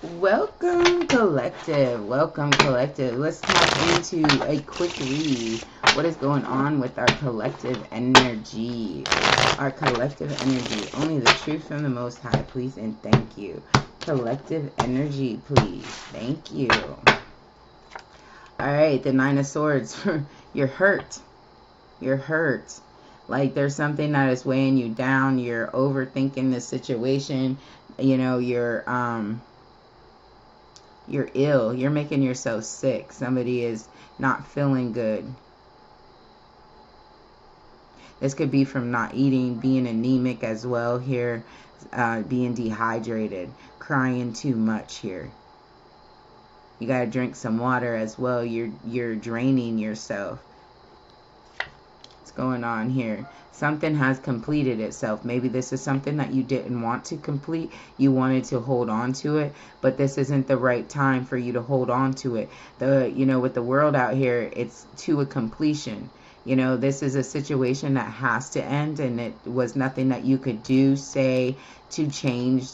Welcome, collective. Welcome, collective. Let's tap into a quick read. What is going on with our collective energy? Our collective energy. Only the truth from the Most High, please, and thank you. Collective energy, please. Thank you. All right, the Nine of Swords. You're hurt. You're hurt. Like there's something that is weighing you down. You're overthinking the situation. You know, you're ill. You're making yourself sick. Somebody is not feeling good. This could be from not eating, being anemic as well here, being dehydrated, crying too much here. You got to drink some water as well. You're draining yourself. What's going on here? Something has completed itself. Maybe this is something that you didn't want to complete. You wanted to hold on to it, but this isn't the right time for you to hold on to it. With the world out here, it's to a completion. This is a situation that has to end, and it was nothing that you could do, say, to change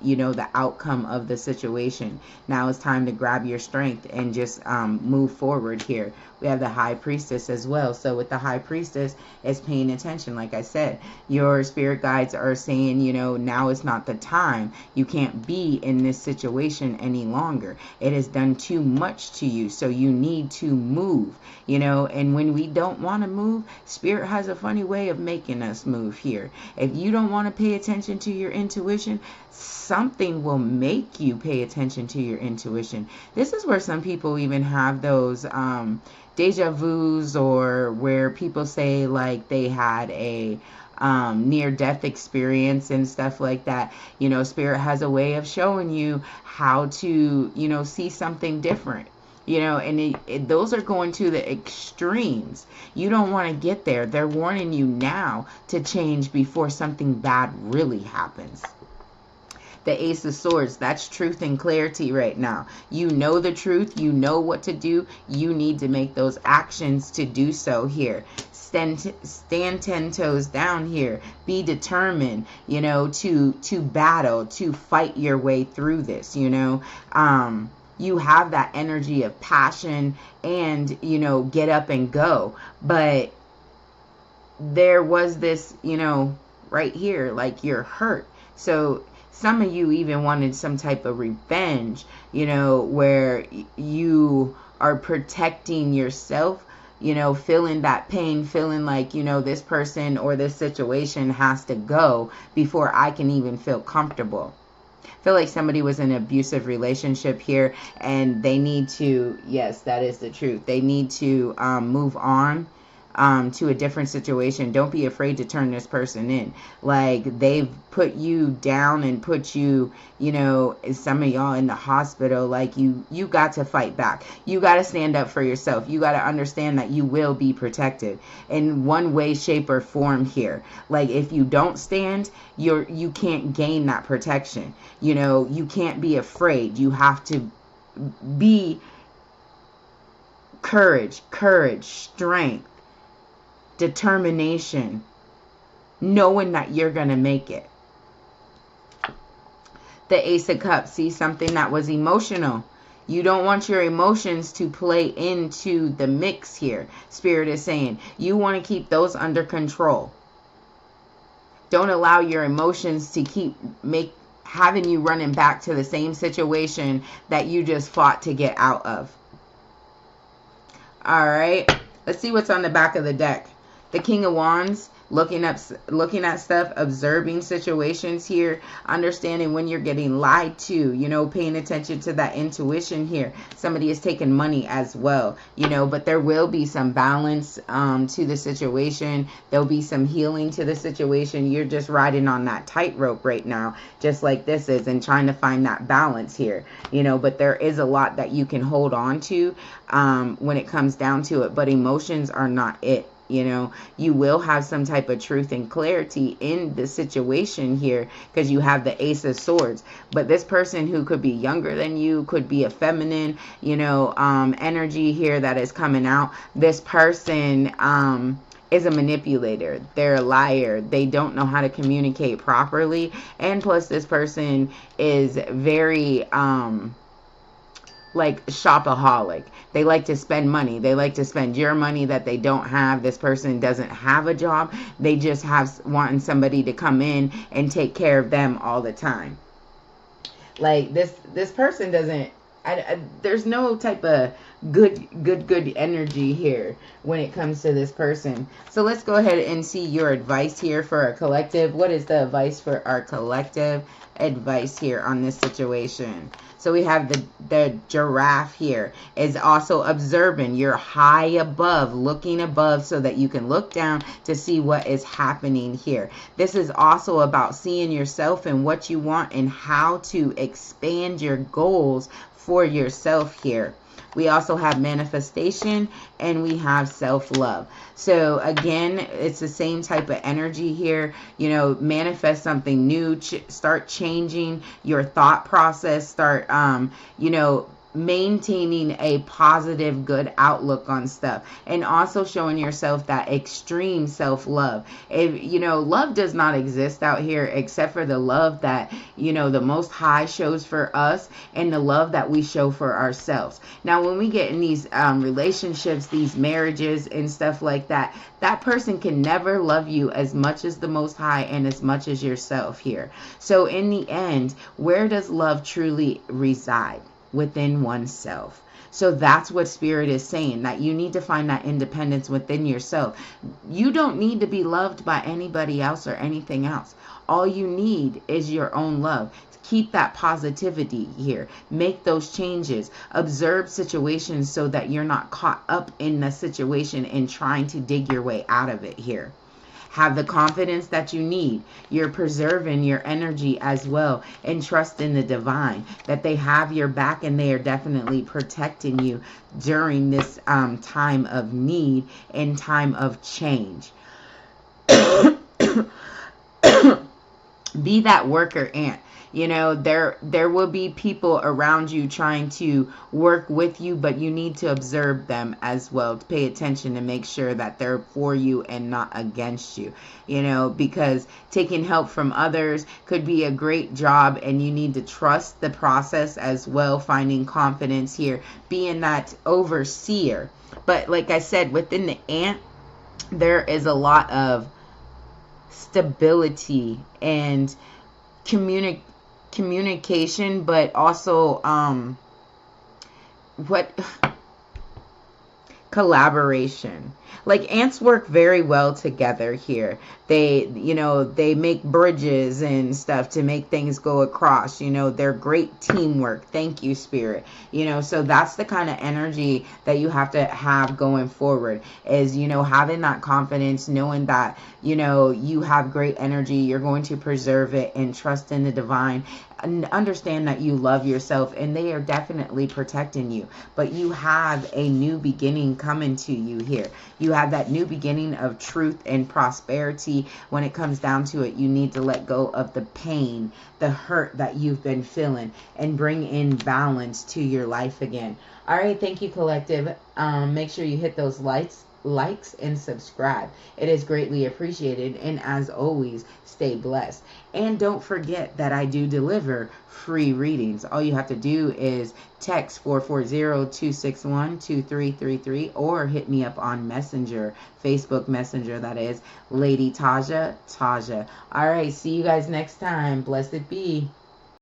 the outcome of the situation. Now it's time to grab your strength and just move forward here. We have the High Priestess as well. So with the High Priestess, it's paying attention. Like I said, your spirit guides are saying, now is not the time. You can't be in this situation any longer. It has done too much to you. So you need to move, and when we don't want to move, spirit has a funny way of making us move here. If you don't want to pay attention to your intuition, something will make you pay attention to your intuition. This is where some people even have those deja vus, or where people say like they had a near-death experience and stuff like that. Spirit has a way of showing you how to, see something different. And those are going to the extremes. You don't want to get there. They're warning you now to change before something bad really happens. The Ace of Swords, that's truth and clarity right now. You know the truth. You know what to do. You need to make those actions to do so here. Stand 10 toes down here. Be determined, to battle, to fight your way through this, You have that energy of passion and, get up and go. But there was this, right here, like you're hurt. So some of you even wanted some type of revenge, where you are protecting yourself, feeling that pain, feeling like, this person or this situation has to go before I can even feel comfortable. I feel like somebody was in an abusive relationship here, and they need to, yes, that is the truth. They need to move on to a different situation. Don't be afraid to turn this person in. Like, they've put you down and put you, some of y'all in the hospital. Like, you got to fight back. You got to stand up for yourself. You got to understand that you will be protected in one way, shape, or form here. Like, if you don't stand, you can't gain that protection. You can't be afraid. You have to be courage, strength, determination, knowing that you're going to make it. The Ace of Cups, see, something that was emotional. You don't want your emotions to play into the mix here. Spirit is saying you want to keep those under control. Don't allow your emotions to keep having you running back to the same situation that you just fought to get out of. All right, let's see what's on the back of the deck. The King of Wands, looking at stuff, observing situations here, understanding when you're getting lied to, paying attention to that intuition here. Somebody is taking money as well, but there will be some balance to the situation. There'll be some healing to the situation. You're just riding on that tightrope right now, just like this is, and trying to find that balance here, but there is a lot that you can hold on to when it comes down to it, but emotions are not it. You will have some type of truth and clarity in the situation here, because you have the Ace of Swords. But this person, who could be younger than you, could be a feminine, energy here that is coming out. This person is a manipulator. They're a liar. They don't know how to communicate properly. And plus, this person is very, like, shopaholic. They like to spend money. They like to spend your money that they don't have. This person doesn't have a job. They just have wanting somebody to come in and take care of them all the time. Like, this person doesn't, there's no type of good energy here when it comes to this person. So let's go ahead and see your advice here for our collective. What is the advice for our collective advice here on this situation? So we have the giraffe here is also observing. You're high above, looking above so that you can look down to see what is happening here. This is also about seeing yourself and what you want and how to expand your goals for yourself here. We also have manifestation and we have self-love. So again, it's the same type of energy here. You know, manifest something new, start changing your thought process, start, you know, maintaining a positive, good outlook on stuff, and also showing yourself that extreme self-love. If you know, love does not exist out here except for the love that, you know, the Most High shows for us and the love that we show for ourselves. Now, when we get in these relationships, these marriages and stuff like that, that person can never love you as much as the Most High and as much as yourself here. So in the end, where does love truly reside? Within oneself. So that's what Spirit is saying, that you need to find that independence within yourself. You don't need to be loved by anybody else or anything else. All you need is your own love. Keep that positivity here. Make those changes. Observe situations so that you're not caught up in the situation and trying to dig your way out of it here. Have the confidence that you need. You're preserving your energy as well, and trust in the divine that they have your back and they are definitely protecting you during this time of need and time of change. Be that worker ant. You know, there will be people around you trying to work with you, but you need to observe them as well, to pay attention and make sure that they're for you and not against you. You know, because taking help from others could be a great job, and you need to trust the process as well, finding confidence here, being that overseer. But like I said, within the ant, there is a lot of stability and communication, but also collaboration. Like, ants work very well together here. They, you know, they make bridges and stuff to make things go across. You know, they're great teamwork. Thank you, Spirit. You know, so that's the kind of energy that you have to have going forward, is, you know, having that confidence, knowing that, you know, you have great energy. You're going to preserve it and trust in the divine. And understand that you love yourself, and they are definitely protecting you. But you have a new beginning coming to you here. You have that new beginning of truth and prosperity. When it comes down to it, you need to let go of the pain, the hurt that you've been feeling, and bring in balance to your life again. All right, thank you, collective. Make sure you hit those likes and subscribe. It is greatly appreciated, and as always, stay blessed. And don't forget that I do deliver free readings. All you have to do is text 440-261-2333 or hit me up on Messenger, Facebook Messenger, that is Lady Taja. All right, see you guys next time. Blessed be.